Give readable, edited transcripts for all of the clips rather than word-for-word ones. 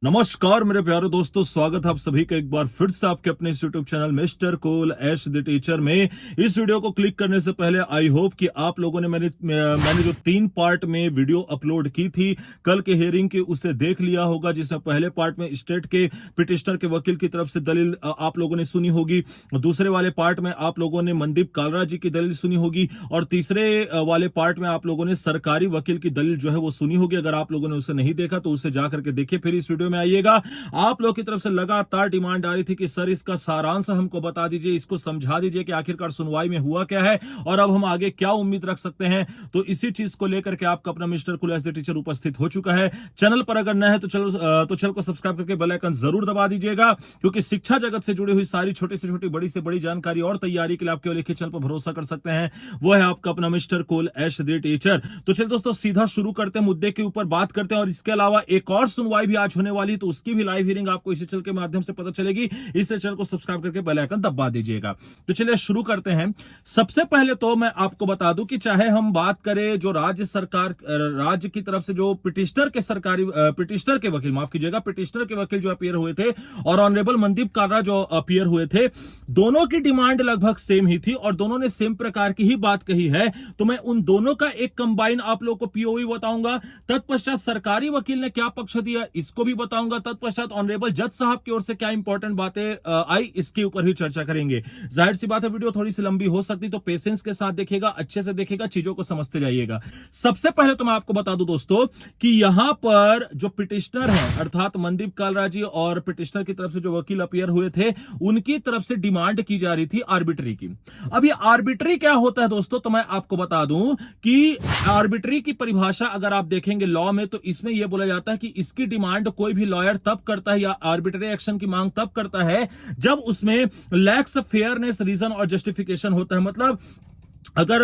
नमस्कार मेरे प्यारे दोस्तों, स्वागत है आप सभी का एक बार फिर से आपके अपने इस YouTube channel mister cool Ash the teacher में। इस वीडियो को क्लिक करने से पहले आई होप कि आप लोगों ने मैंने जो 3 पार्ट में वीडियो अपलोड की थी कल के हियरिंग की, उसे देख लिया होगा। जिसमें पहले पार्ट में स्टेट के पिटिशनर के वकील की तरफ से दलील आप लोगों ने सुनी होगी, दूसरे वाले पार्ट में आप लोगों ने मनदीप कालरा जी की दलील सुनी होगी, और तीसरे वाले पार्ट में आप लोगों ने सरकारी वकील की दलील जो है वो सुनी होगी। अगर आप लोगों ने उसे नहीं देखा तो उसे जाकर के देखिए। फिर इस वीडियो में आइएगा। आप लोग की तरफ से लगातार डिमांड आ रही थी कि सर इसका सारांश हमको बता दीजिए, इसको समझा दीजिए कि आखिरकार सुनवाई में हुआ क्या है और अब हम आगे क्या उम्मीद रख सकते हैं। तो इसी चीज को लेकर के आपका अपना mister cool as the teacher उपस्थित हो चुका है। चैनल पर अगर नया है तो चैनल को सब्सक्राइब करके बेल आइकन जरूर दबा दीजिएगा, क्योंकि शिक्षा जगत से जुड़ी हुई सारी छोटी से छोटी बड़ी से बड़ी जानकारी और तैयारी के लिए आप केवल एक ही चैनल पर भरोसा कर सकते हैं, वो है आपका अपना mister cool as the teacher. तो चलिए दोस्तों सीधा शुरू करते हैं, मुद्दे के ऊपर बात करते हैं। और इसके अलावा एक और सुनवाई भी आज होने वाली है, तो उसकी भी लाइव हियरिंग आपको इसी चैनल के माध्यम से पता चलेगी। इससे चैनल को सब्सक्राइब करके बेल आइकन दबा दीजिएगा। तो चलिए शुरू करते हैं। सबसे पहले तो मैं आपको बता दूं कि चाहे हम बात करें जो राज्य की तरफ से जो पिटिशनर के वकील, माफ कीजिएगा, पिटिशनर के वकील जो अपीयर हुए थे और ऑनरेबल मनदीप कालरा जो अपीयर हुए थे, दोनों की डिमांड लगभग सेम ही थी और दोनों ने सेम प्रकार की ही बात कही है। तो मैं उन दोनों का एक कंबाइन आप लोगों को पीओवी बताऊंगा। तत्पश्चात सरकारी वकील ने क्या पक्ष दिया इसको भी बताऊंगा। तत्पश्चात ऑनरेबल जज साहब की ओर से क्या इंपॉर्टेंट बातें आई इसके ऊपर भी चर्चा करेंगे। जाहिर सी बात है वीडियो थोड़ी सी लंबी हो सकती, तो पेशेंस के साथ देखिएगा, अच्छे से देखिएगा, चीजों को समझते जाइएगा। सबसे पहले तो मैं आपको बता दूं दोस्तों कि यहां पर जो पिटिशनर है अर्थात मनदीप कालरा जी और पिटिशनर की तरफ से जो वकील अपीयर हुए थे, उनकी तरफ से डिमांड की जा रही थी आर्बिट्री की। अब ये आर्बिट्री क्या होता है दोस्तों, तो मैं आपको बता दूं कि आर्बिट्री की परिभाषा अगर आप देखेंगे लॉ में, तो इसमें यह बोला जाता है कि इसकी डिमांड कोई भी लॉयर तब करता है या आर्बिट्री एक्शन की मांग तब करता है जब उसमें लैक्स फेयरनेस, रीजन और जस्टिफिकेशन होता है। मतलब अगर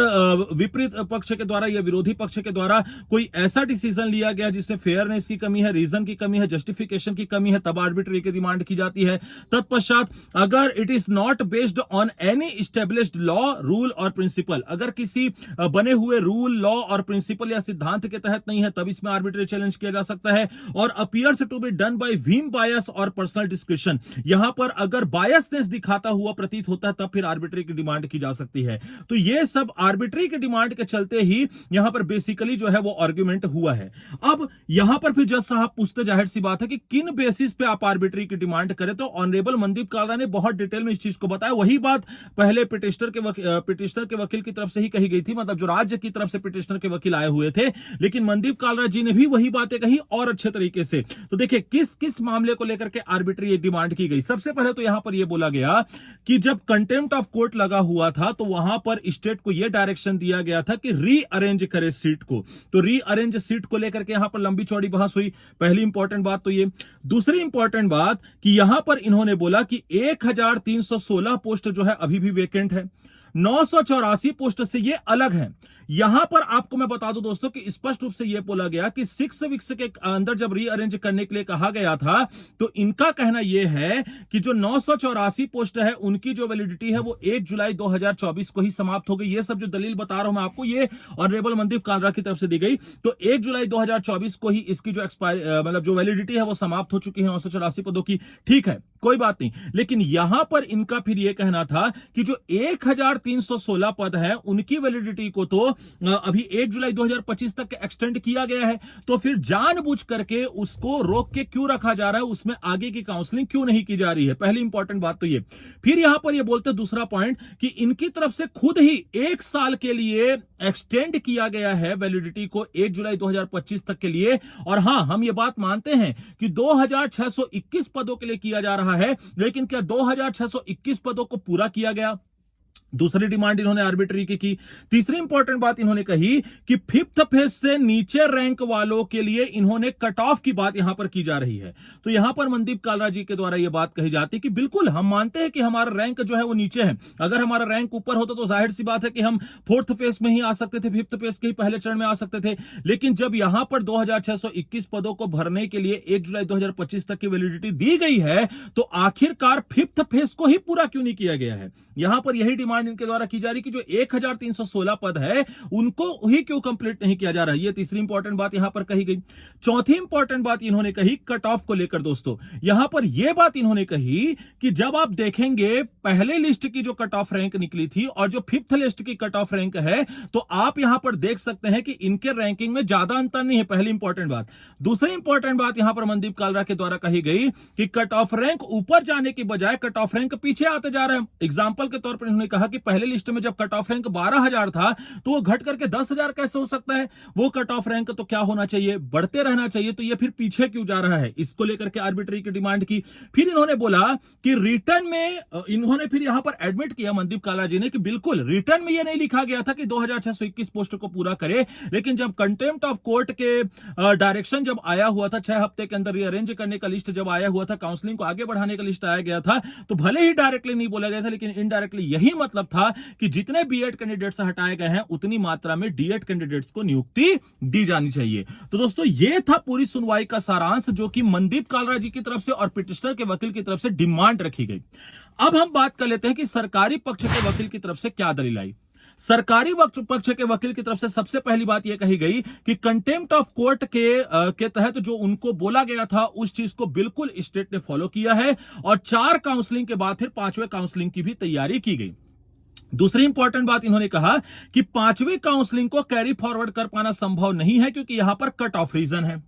विपरीत पक्ष के द्वारा या विरोधी पक्ष के द्वारा कोई ऐसा डिसीजन लिया गया जिसमें फेयरनेस की कमी है, रीजन की कमी है, जस्टिफिकेशन की कमी है, तब आर्बिट्री की डिमांड की जाती है। तत्पश्चात अगर it is not based on any established law, rule और प्रिंसिपल, अगर किसी बने हुए रूल, लॉ और प्रिंसिपल या सिद्धांत के तहत नहीं है, तब इसमें आर्बिट्री चैलेंज किया जा सकता है। और appears to be done by whom bias और पर्सनल डिस्क्रिप्शन, यहां पर अगर बायसनेस दिखाता हुआ प्रतीत होता है तब फिर आर्बिट्री की डिमांड की जा सकती है। तो ये सब आर्बिट्री के डिमांड के चलते ही यहां पर बेसिकली जो है वो आर्गुमेंट हुआ है। अब यहां पर फिर जज साहब पूछते, जाहिर सी बात है कि किन बेसिस पे आप आर्बिट्री की डिमांड करें, तो ऑनरेबल मनदीप कालरा ने बहुत डिटेल में इस चीज को बताया। वही बात पहले पिटिशनर के वकील की तरफ से ही कही गई थी, मतलब जो राज्य की तरफ से पिटिशनर के वकील आए हुए थे, लेकिन मनदीप कालरा जी ने भी वही बातें कही और अच्छे तरीके से। तो देखिए किस किस मामले को लेकर के आर्बिट्री डिमांड की गई। सबसे पहले तो यहां पर यह बोला गया कि जब कंटेम्प्ट ऑफ कोर्ट लगा हुआ था तो वहां पर स्टेट को यह डायरेक्शन दिया गया था कि रीअरेंज करे सीट को। तो रीअरेंज सीट को लेकर के यहां पर लंबी चौड़ी बहस हुई। पहली इंपॉर्टेंट बात तो ये। दूसरी इंपॉर्टेंट बात कि यहां पर इन्होंने बोला कि 1316 पोस्ट जो है अभी भी वेकेंट है, 984 पोस्ट से ये अलग है। यहां पर आपको मैं बता दूं दोस्तों कि स्पष्ट रूप से यह बोला गया कि 6 वीक्स के अंदर जब रीअरेंज करने के लिए कहा गया था, तो इनका कहना यह है कि जो 984 पोस्ट है उनकी जो वैलिडिटी है वो 1 जुलाई 2024 को ही समाप्त हो गई। ये सब जो दलील बता रहा हूं मैं आपको, ये ऑनरेबल मनदीप कालरा की तरफ से दी गई। तो 1 जुलाई 2024 को ही इसकी जो मतलब जो वैलिडिटी है वो समाप्त हो चुकी है 984 पदों की। ठीक है, कोई बात नहीं, लेकिन यहां पर इनका फिर यह कहना था कि जो 1316 पद है उनकी वैलिडिटी को तो अभी 1 जुलाई 2025 तक एक्सटेंड किया गया है। तो फिर जानबूझ करके उसको रोक के क्यों रखा जा रहा है, उसमें आगे की काउंसलिंग क्यों नहीं की जा रही है। पहली इंपॉर्टेंट बात तो ये। फिर यहां पर ये बोलते दूसरा पॉइंट कि इनकी तरफ से खुद ही 1 साल के लिए एक्सटेंड किया गया है वैलिडिटी को 1 जुलाई 2025 तक के लिए। और हां, हम ये बात मानते हैं कि 2621 पदों के लिए किया जा रहा है, लेकिन क्या 2621 पदों को पूरा किया गया? दूसरी डिमांड इन्होंने आर्बिट्री की। तीसरी इंपॉर्टेंट बात इन्होंने कही कि 5th फेज से नीचे रैंक वालों के लिए इन्होंने कट ऑफ की बात यहां पर की जा रही है। तो यहां पर मनदीप कालरा जी के द्वारा यह बात कही जाती है कि बिल्कुल हम मानते हैं कि हमारा रैंक जो है वो नीचे है। अगर हमारा रैंक ऊपर होता तो जाहिर सी बात है कि हम 4th फेज में ही आ सकते थे, 5th फेज के ही पहले चरण में आ सकते थे। लेकिन जब यहां पर 2621 पदों को भरने के लिए 1 जुलाई 2025 तक की वैलिडिटी दी गई है, तो आखिरकार 5th फेज को ही पूरा क्यों नहीं किया गया है। यहां पर यही डिमांड डिमांड इनके द्वारा की जा रही कि जो 1316 पद है उनको ही क्यों कंप्लीट नहीं किया जा रहा है। ये तीसरी इंपॉर्टेंट बात यहां पर कही गई। चौथी इंपॉर्टेंट बात इन्होंने कही कट ऑफ को लेकर दोस्तों। यहां पर यह बात इन्होंने कही कि जब आप देखेंगे पहले लिस्ट की जो कट ऑफ रैंक निकली थी और जो फिफ्थ लिस्ट की कट ऑफ रैंक है, तो आप यहां पर देख सकते हैं कि इनके रैंकिंग में ज्यादा अंतर नहीं है। पहली इंपॉर्टेंट बात। दूसरी इंपॉर्टेंट बात यहां पर मनदीप कालरा के द्वारा कही गई कि कट ऑफ रैंक ऊपर जाने की बजाय कट ऑफ रैंक पीछे आते जा रहे हैं। एग्जांपल के तौर पर उन्होंने कहा कि पहले लिस्ट में जब कट ऑफ रैंक 12,000 था तो वो घट करके 10,000 कैसे हो सकता है। वो कट ऑफ रैंक तो क्या होना चाहिए, बढ़ते रहना चाहिए, तो ये फिर पीछे क्यों जा रहा है। इसको लेकर के आर्बिट्री की डिमांड की। फिर इन्होंने बोला कि रिटर्न में इन्होंने फिर यहां पर एडमिट किया मनदीप कालरा जी ने कि बिल्कुल रिटर्न में यह नहीं लिखा गया था कि 2621 पोस्ट को पूरा करे, लेकिन जब कंटेम्प्ट ऑफ कोर्ट के डायरेक्शन जब आया हुआ था 6 हफ्ते के अंदर रीअरेंज करने का लिस्ट जब आया हुआ था, काउंसलिंग को आगे बढ़ाने का लिस्ट आया गया था, तो भले ही डायरेक्टली नहीं बोला गया था लेकिन इनडायरेक्टली यही मतलब था कि जितने बीएड कैंडिडेट्स हटाए गए हैं उतनी मात्रा में डीएड कैंडिडेट्स को नियुक्ति दी जानी चाहिए। तो दोस्तों ये था पूरी सुनवाई का सारांश जो कि मनदीप कालरा जी की तरफ से और पिटिशनर के वकील की तरफ से डिमांड रखी गई। अब हम बात कर लेते हैं कि सरकारी पक्ष के वकील की तरफ से क्या दलील आई। सरकारी पक्ष के वकील की तरफ से सबसे पहली बात यह कही गई कि कंटेम्प्ट ऑफ कोर्ट के तहत जो उनको बोला गया था उस चीज को बिल्कुल स्टेट ने फॉलो किया है और 4 काउंसलिंग के बाद फिर 5वें काउंसलिंग की भी तैयारी की गई। दूसरी इंपॉर्टेंट बात इन्होंने कहा कि 5वीं काउंसलिंग को कैरी फॉरवर्ड कर पाना संभव नहीं है क्योंकि यहां पर कट ऑफ रीजन है।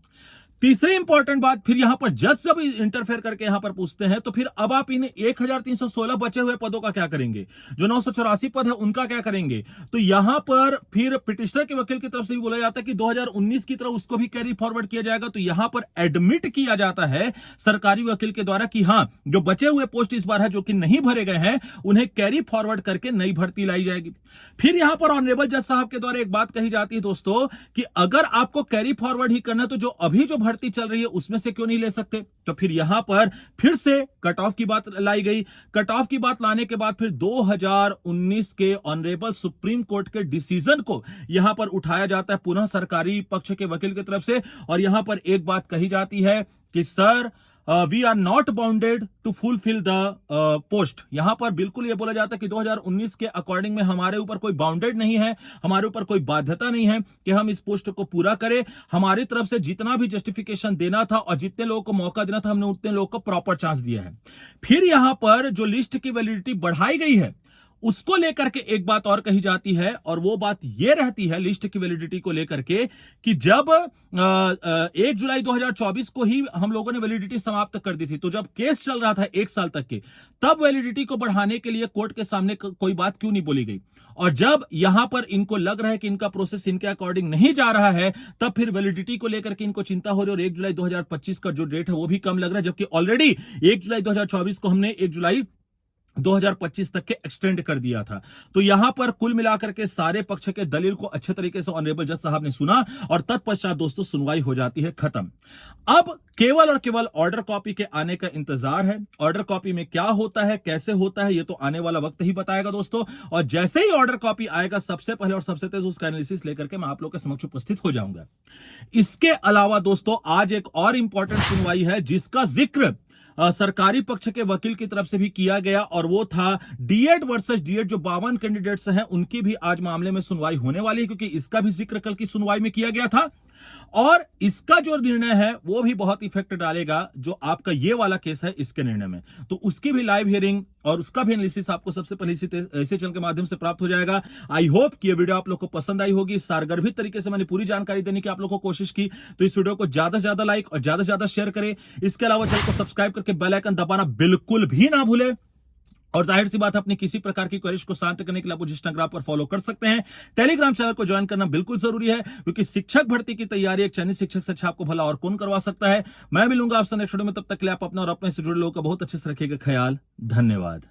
तीसरी इंपॉर्टेंट बात, फिर यहां पर जज जब इंटरफेयर करके यहां पर पूछते हैं तो फिर अब आप इन 1316 बचे हुए पदों का क्या करेंगे, जो 984 पद है उनका क्या करेंगे। तो यहां पर फिर पिटिशनर के वकील की तरफ से भी बोला जाता है कि 2019 की तरह उसको भी कैरी फॉरवर्ड किया जाएगा। तो यहां पर एडमिट किया जाता है सरकारी वकील के द्वारा कि हां जो बचे हुए पोस्ट इस बार है जो कि नहीं भरे गए हैं उन्हें कैरी फॉरवर्ड करके नई भर्ती लाई जाएगी। फिर यहां पर ऑनरेबल जज साहब के द्वारा एक बात कही जाती है दोस्तों कि अगर आपको कैरी फॉरवर्ड ही करना तो जो अभी जो भर्ती चल रही है उसमें से क्यों नहीं ले सकते। तो फिर यहां पर फिर से कट ऑफ की बात लाई गई। कट ऑफ की बात लाने के बाद फिर 2019 के ऑनरेबल सुप्रीम कोर्ट के डिसीजन को यहां पर उठाया जाता है पुनः सरकारी पक्ष के वकील की तरफ से और यहां पर एक बात कही जाती है कि sir we are not bounded to fulfil the post. यहां पर बिल्कुल यह बोला जाता है कि 2019 के अकॉर्डिंग में हमारे ऊपर कोई बाउंडेड नहीं है, हमारे ऊपर कोई बाध्यता नहीं है कि हम इस पोस्ट को पूरा करें। हमारी तरफ से जितना भी जस्टिफिकेशन देना था और जितने लोगों को मौका देना था हमने उतने लोगों को प्रॉपर चांस दिया है। फिर यहां पर जो लिस्ट की वैलिडिटी बढ़ाई गई है उसको लेकर के एक बात और कही जाती है और वो बात ये रहती है लिस्ट की वैलिडिटी को लेकर के कि जब 1 जुलाई 2024 को ही हम लोगों ने वैलिडिटी समाप्त कर दी थी, तो जब केस चल रहा था 1 साल तक के, तब वैलिडिटी को बढ़ाने के लिए कोर्ट के सामने कोई बात क्यों नहीं बोली गई। और जब यहां पर इनको लग रहा है कि इनका प्रोसेस इनके अकॉर्डिंग नहीं जा रहा है तब फिर वैलिडिटी को लेकर के इनको चिंता हो रही है और 1 जुलाई 2025 का जो डेट है वो भी कम लग रहा है, जबकि ऑलरेडी 1 जुलाई 2024 को हमने 1 जुलाई 2025 तक के एक्सटेंड कर दिया था। तो यहां पर कुल मिलाकर के सारे पक्ष के दलील को अच्छे तरीके से ऑनरेबल जज साहब ने सुना और तत्पश्चात दोस्तों सुनवाई हो जाती है खत्म। अब केवल और केवल ऑर्डर कॉपी के आने का इंतजार है। ऑर्डर कॉपी में क्या होता है कैसे होता है ये तो आने वाला वक्त ही बताएगा दोस्तों, और जैसे ही ऑर्डर कॉपी आएगा सबसे पहले और सबसे तेज उसका एनालिसिस लेकर के मैं आप लोग के समक्ष उपस्थित हो जाऊंगा। इसके अलावा दोस्तों आज एक और इंपॉर्टेंट सुनवाई है जिसका जिक्र सरकारी पक्ष के वकील की तरफ से भी किया गया और वो था डीएड वर्सेस डीएड। जो 52 कैंडिडेट्स हैं उनकी भी आज मामले में सुनवाई होने वाली है क्योंकि इसका भी जिक्र कल की सुनवाई में किया गया था और इसका जो निर्णय है वो भी बहुत इफेक्ट डालेगा जो आपका ये वाला केस है इसके निर्णय में। तो उसकी भी लाइव हियरिंग और उसका भी एनालिसिस आपको सबसे पहले इसी चैनल के माध्यम से प्राप्त हो जाएगा। आई होप कि ये वीडियो आप लोग को पसंद आई होगी। सारगर्भित तरीके से मैंने पूरी जानकारी देने की आप लोग को कोशिश की, तो इस वीडियो को ज्यादा से ज्यादा लाइक और ज्यादा से ज्यादा शेयर करें। इसके अलावा चैनल को सब्सक्राइब करके बेल आइकन दबाना बिल्कुल भी ना भूले और जाहिर सी बात अपनी किसी प्रकार की क्वेरीज को शांत करने के लिए आप मुझे इंस्टाग्राम पर फॉलो कर सकते हैं। टेलीग्राम चैनल को ज्वाइन करना बिल्कुल जरूरी है क्योंकि शिक्षक भर्ती की तैयारी एक चयनित शिक्षक से अच्छा आपको भला और कौन करवा सकता है। मैं मिलूंगा आपसे नेक्स्ट वीडियो में, तब तक के लिए आप अपना और अपने से जुड़े लोगों का बहुत अच्छे से रखिएगा ख्याल। धन्यवाद।